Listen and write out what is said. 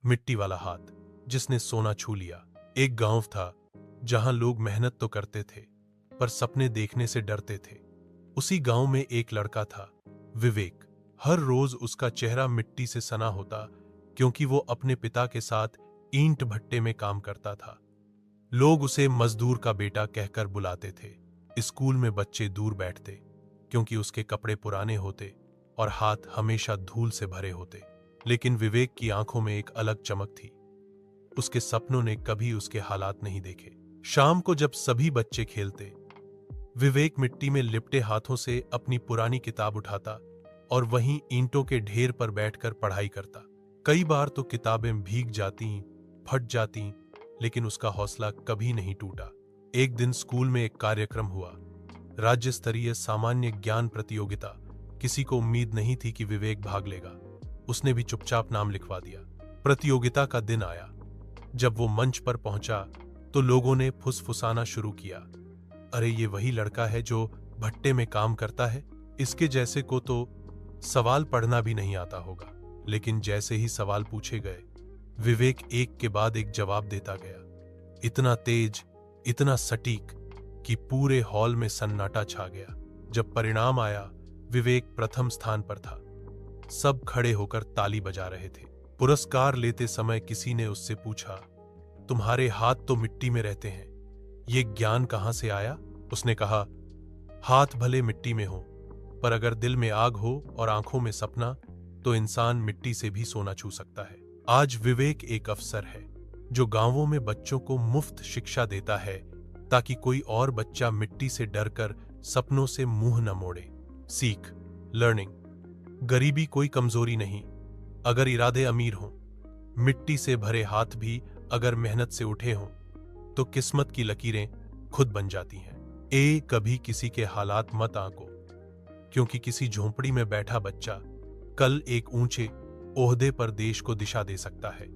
मिट्टी वाला हाथ जिसने सोना छू लिया। एक गांव था जहां लोग मेहनत तो करते थे पर सपने देखने से डरते थे। उसी गांव में एक लड़का था, विवेक। हर रोज उसका चेहरा मिट्टी से सना होता क्योंकि वो अपने पिता के साथ ईंट भट्टे में काम करता था। लोग उसे मजदूर का बेटा कहकर बुलाते थे। स्कूल में बच्चे दूर बैठते क्योंकि उसके कपड़े पुराने होते और हाथ हमेशा धूल से भरे होते। लेकिन विवेक की आंखों में एक अलग चमक थी। उसके सपनों ने कभी उसके हालात नहीं देखे। शाम को जब सभी बच्चे खेलते, विवेक मिट्टी में लिपटे हाथों से अपनी पुरानी किताब उठाता और वहीं ईंटों के ढेर पर बैठकर पढ़ाई करता। कई बार तो किताबें भीग जाती, फट जाती, लेकिन उसका हौसला कभी नहीं टूटा। एक दिन स्कूल में एक कार्यक्रम हुआ, राज्य स्तरीय सामान्य ज्ञान प्रतियोगिता। किसी को उम्मीद नहीं थी कि विवेक भाग लेगा। उसने भी चुपचाप नाम लिखवा दिया। प्रतियोगिता का दिन आया। जब वो मंच पर पहुंचा तो लोगों ने फुसफुसाना शुरू किया, अरे ये वही लड़का है जो भट्टे में काम करता है, इसके जैसे को तो सवाल पढ़ना भी नहीं आता होगा। लेकिन जैसे ही सवाल पूछे गए, विवेक एक के बाद एक जवाब देता गया, इतना तेज, इतना सटीक कि पूरे हॉल में सन्नाटा छा गया। जब परिणाम आया, विवेक प्रथम स्थान पर था। सब खड़े होकर ताली बजा रहे थे। पुरस्कार लेते समय किसी ने उससे पूछा, तुम्हारे हाथ तो मिट्टी में रहते हैं, ये ज्ञान कहां से आया? उसने कहा, हाथ भले मिट्टी में हो, पर अगर दिल में आग हो और आंखों में सपना, तो इंसान मिट्टी से भी सोना छू सकता है। आज विवेक एक अफसर है जो गांवों में बच्चों को मुफ्त शिक्षा देता है ताकि कोई और बच्चा मिट्टी से डरकर सपनों से मुंह न मोड़े। सीख, लर्निंग। गरीबी कोई कमजोरी नहीं, अगर इरादे अमीर हों। मिट्टी से भरे हाथ भी अगर मेहनत से उठे हों तो किस्मत की लकीरें खुद बन जाती हैं। कभी किसी के हालात मत आंको, क्योंकि किसी झोंपड़ी में बैठा बच्चा कल एक ऊंचे ओहदे पर देश को दिशा दे सकता है।